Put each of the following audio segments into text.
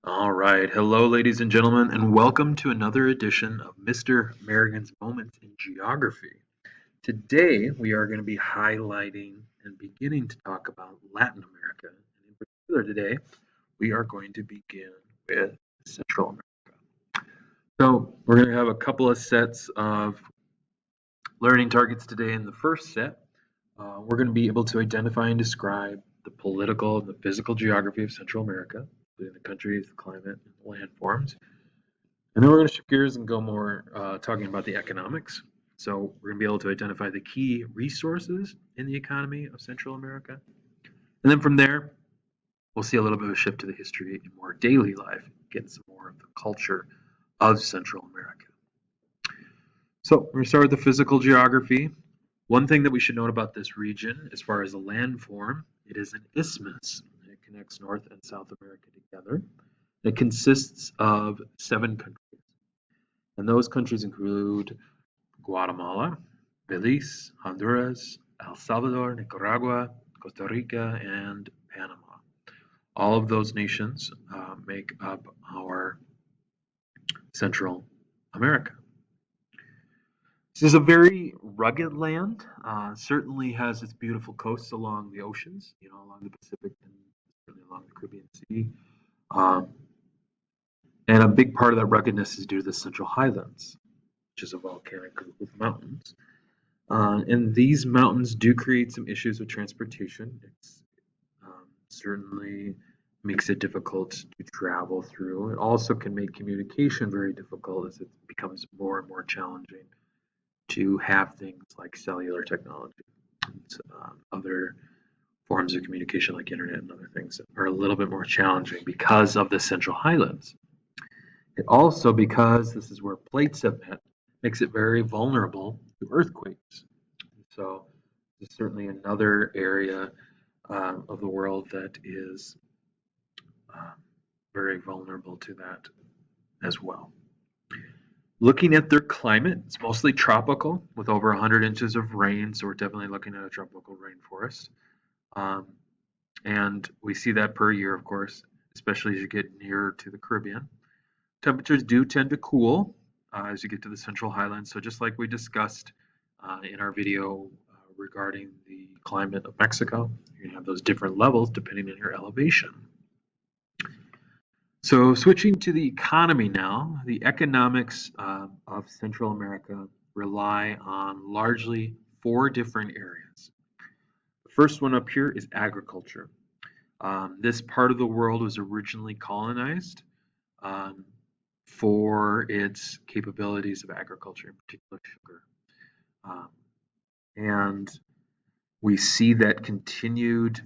All right. Hello, ladies and gentlemen, and welcome to another edition of Mr. American's Moments in Geography. Today, we are going to be highlighting and beginning to talk about Latin America. And in particular, today, we are going to begin with Central America. So, we're going to have a couple of sets of learning targets today. In the first set, we're going to be able to identify and describe the political and the physical geography of Central America, including the countries, the climate, and the landforms. And then we're going to shift gears and go more talking about the economics. So we're going to be able to identify the key resources in the economy of Central America. And then from there, we'll see a little bit of a shift to the history in more daily life, get some more of the culture of Central America. So we're going to start with the physical geography. One thing that we should note about this region, as far as the landform, it is an isthmus. It connects North and South America together. It consists of 7 countries. And those countries include Guatemala, Belize, Honduras, El Salvador, Nicaragua, Costa Rica, and Panama. All of those nations make up our Central America. This is a very rugged land. Certainly has its beautiful coasts along the oceans, along the Pacific and certainly along the Caribbean Sea. Um, and a big part of that ruggedness is due to the Central Highlands, which is a volcanic group of mountains. And these mountains do create some issues with transportation. It's certainly makes it difficult to travel through. It also can make communication very difficult as it becomes more and more challenging to have things like cellular technology and other forms of communication like internet and other things that are a little bit more challenging because of the Central Highlands. It also, because this is where plates have met, makes it very vulnerable to earthquakes. So it's certainly another area of the world that is um, very vulnerable to that as well. Looking at their climate, it's mostly tropical with over 100 inches of rain, so we're definitely looking at a tropical rainforest. Um, and we see that per year, of course, especially as you get nearer to the Caribbean. Temperatures do tend to cool as you get to the Central Highlands. So just like we discussed in our video regarding the climate of Mexico, you're going to have those different levels depending on your elevation. So switching to the economy now, the economics of Central America rely on largely 4 different areas. The first one up here is agriculture. This part of the world was originally colonized um, for its capabilities of agriculture, in particular sugar. Um, and we see that continued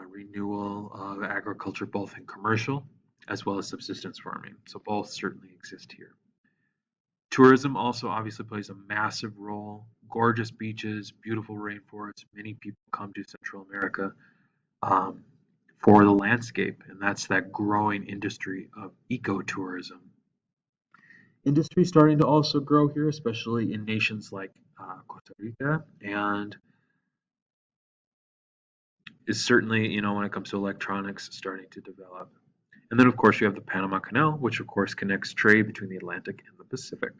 renewal of agriculture both in commercial as well as subsistence farming. So both certainly exist here. Tourism also obviously plays a massive role. Gorgeous beaches, beautiful rainforests. Many people come to Central America um, for the landscape, and that's that growing industry of ecotourism. Industry starting to also grow here, especially in nations like Costa Rica, and is certainly, when it comes to electronics, starting to develop. And then, of course, you have the Panama Canal, which, of course, connects trade between the Atlantic and the Pacific.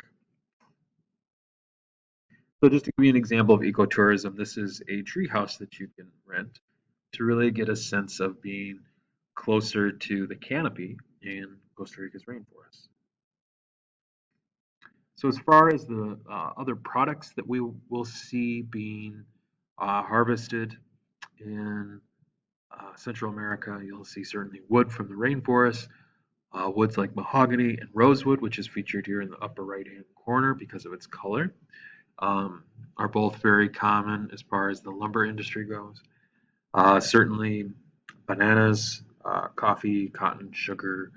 So just to give you an example of ecotourism, this is a treehouse that you can rent to really get a sense of being closer to the canopy in Costa Rica's rainforest. So as far as the other products that we will see being harvested in Central America, you'll see certainly wood from the rainforest, woods like mahogany and rosewood, which is featured here in the upper right-hand corner because of its color, are both very common as far as the lumber industry goes. Certainly bananas, coffee, cotton, sugar,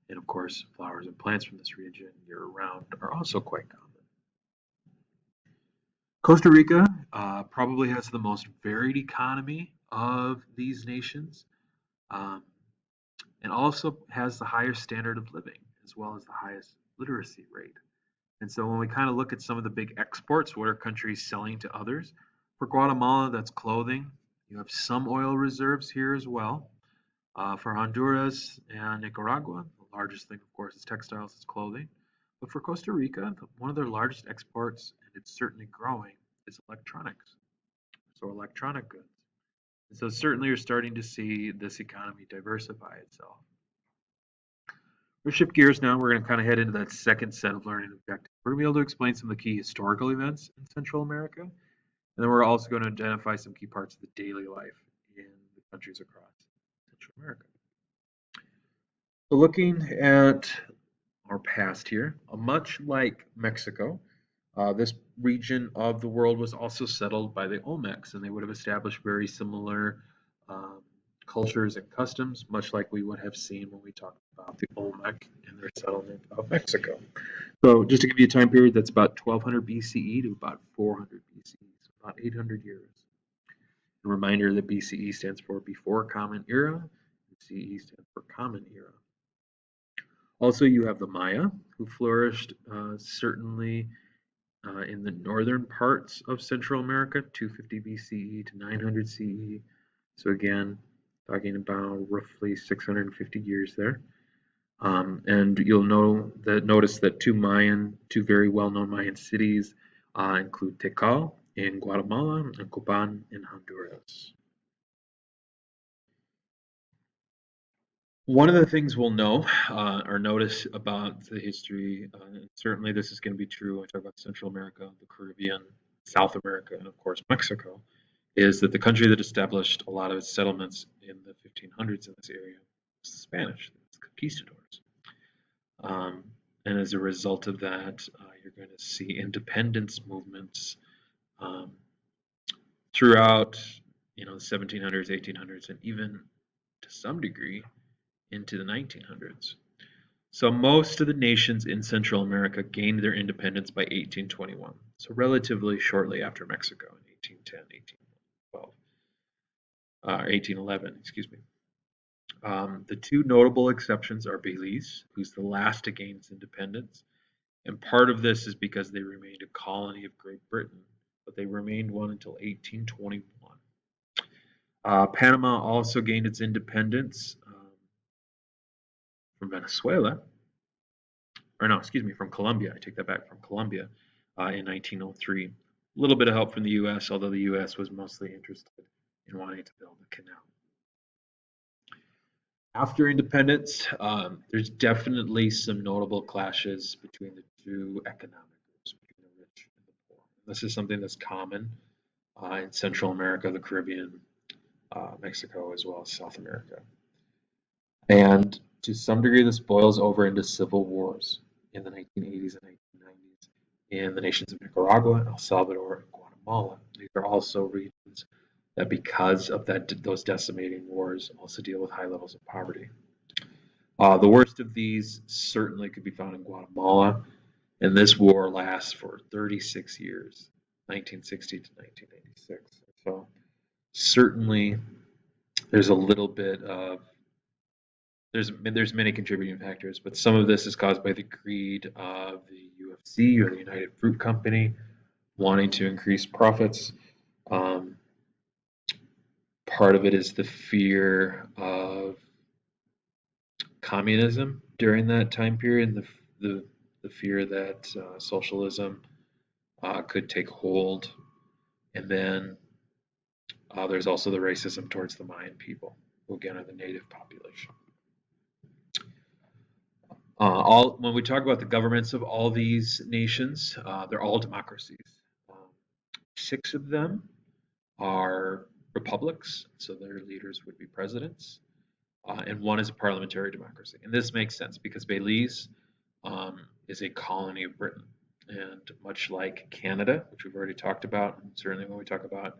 and of course flowers and plants from this region year-round are also quite common. Costa Rica probably has the most varied economy of these nations, um, and also has the highest standard of living as well as the highest literacy rate. And so when we kind of look at some of the big exports, what are countries selling to others? For Guatemala, that's clothing. You have some oil reserves here as well. For Honduras and Nicaragua, the largest thing, of course, is textiles, is clothing. But for Costa Rica, one of their largest exports, and it's certainly growing, is electronics. So electronic goods. And so certainly you're starting to see this economy diversify itself. We'll shift gears now. We're going to kind of head into that second set of learning objectives. We're going to be able to explain some of the key historical events in Central America, and then we're also going to identify some key parts of the daily life in the countries across Central America. So looking at our past here, much like Mexico, this region of the world was also settled by the Olmecs, and they would have established very similar um, cultures and customs, much like we would have seen when we talked about the Olmec and their settlement of Mexico. So just to give you a time period, that's about 1200 BCE to about 400 BCE, so about 800 years. A reminder that BCE stands for Before Common Era, and CE stands for Common Era. Also, you have the Maya, who flourished certainly in the northern parts of Central America, 250 BCE to 900 CE. So again, talking about roughly 650 years there. And you'll notice that two very well-known Mayan cities include Tikal in Guatemala and Copan in Honduras. One of the things we'll know or notice about the history, and certainly this is going to be true when we talk about Central America, the Caribbean, South America, and of course Mexico, is that the country that established a lot of its settlements in the 1500s in this area was the Spanish, the conquistadors. Um, and as a result of that, you're going to see independence movements um, throughout, the 1700s, 1800s, and even to some degree into the 1900s. So most of the nations in Central America gained their independence by 1821, so relatively shortly after Mexico in 1810, 1812, 1811, excuse me. The two notable exceptions are Belize, who's the last to gain its independence, and part of this is because they remained a colony of Great Britain, but they remained one until 1821. Panama also gained its independence from Venezuela, or no, excuse me, from Colombia. I take that back, from Colombia in 1903. A little bit of help from the U.S., although the U.S. was mostly interested in wanting to build a canal. After independence, there's definitely some notable clashes between the two economic groups, between the rich and the poor. This is something that's common in Central America, the Caribbean, Mexico, as well as South America. And to some degree, this boils over into civil wars in the 1980s and 1990s in the nations of Nicaragua, El Salvador, and Guatemala. These are also regions that, because of those decimating wars, also deal with high levels of poverty. The worst of these certainly could be found in Guatemala, and this war lasts for 36 years, 1960 to 1986. So certainly there's a little bit of there's many contributing factors, but some of this is caused by the greed of the UFC, or the United Fruit Company, wanting to increase profits. Part of it is the fear of communism during that time period, and the fear that socialism could take hold. And then there's also the racism towards the Mayan people, who again are the native population. When we talk about the governments of all these nations, they're all democracies. Um, 6 of them are republics, so their leaders would be presidents, and 1 is a parliamentary democracy. And this makes sense because Belize is a colony of Britain, and much like Canada, which we've already talked about, and certainly when we talk about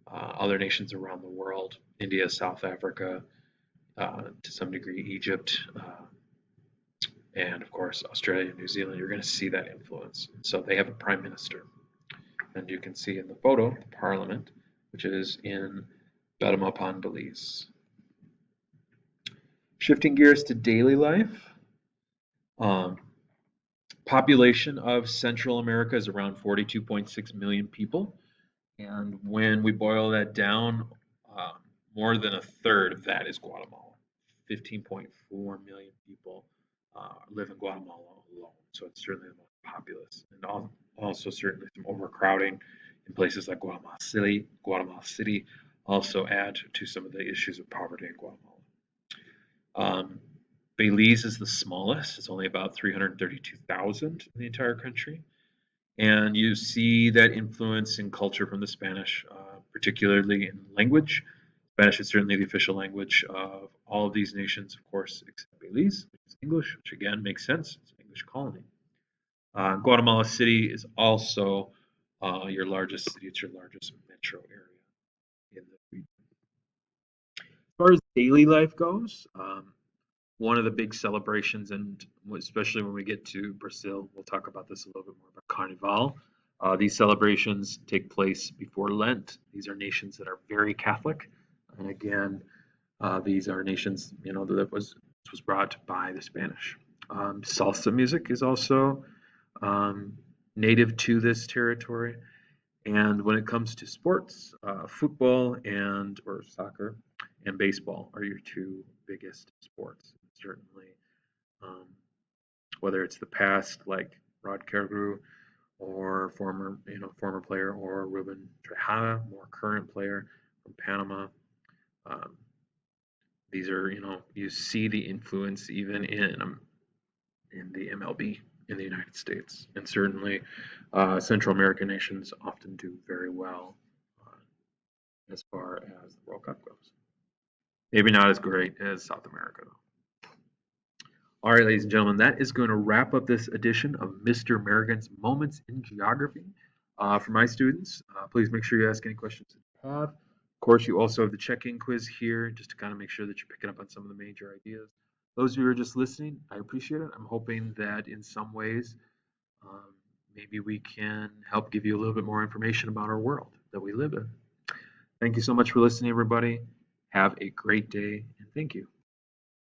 other nations around the world, India, South Africa, to some degree Egypt, and of course Australia and New Zealand, you're going to see that influence. So they have a prime minister, and you can see in the photo the parliament, which is in Betamapan, Belize. Shifting gears to daily life, population of Central America is around 42.6 million people, and when we boil that down, more than a third of that is Guatemala. 15.4 million people live in Guatemala alone. So it's certainly the most populous, and also certainly some overcrowding in places like Guatemala City. Guatemala City also add to some of the issues of poverty in Guatemala. Um, Belize is the smallest. It's only about 332,000 in the entire country. And you see that influence in culture from the Spanish, particularly in language. Spanish is certainly the official language of all of these nations, of course, except Belize, which is English, which again makes sense. It's an English colony. Guatemala City is also your largest city. It's your largest metro area in the region. As far as daily life goes, one of the big celebrations, and especially when we get to Brazil, we'll talk about this a little bit more about Carnival. These celebrations take place before Lent. These are nations that are very Catholic, and again, these are nations, that was brought by the Spanish. Salsa music is also um, native to this territory. And when it comes to sports, football and or soccer and baseball are your two biggest sports. Certainly, um, whether it's the past like Rod Carreyrou or former player, or Ruben Tejada, more current player from Panama. Um, these are you see the influence even in the MLB in the United States, and certainly Central American nations often do very well as far as the World Cup goes. Maybe not as great as South America, though. All right, ladies and gentlemen, that is going to wrap up this edition of Mr. Merrigan's Moments in Geography. For my students, please make sure you ask any questions that you have. Of course, you also have the check-in quiz here just to kind of make sure that you're picking up on some of the major ideas. Those of you who are just listening, I appreciate it. I'm hoping that in some ways, um, maybe we can help give you a little bit more information about our world that we live in. Thank you so much for listening, everybody. Have a great day, and thank you.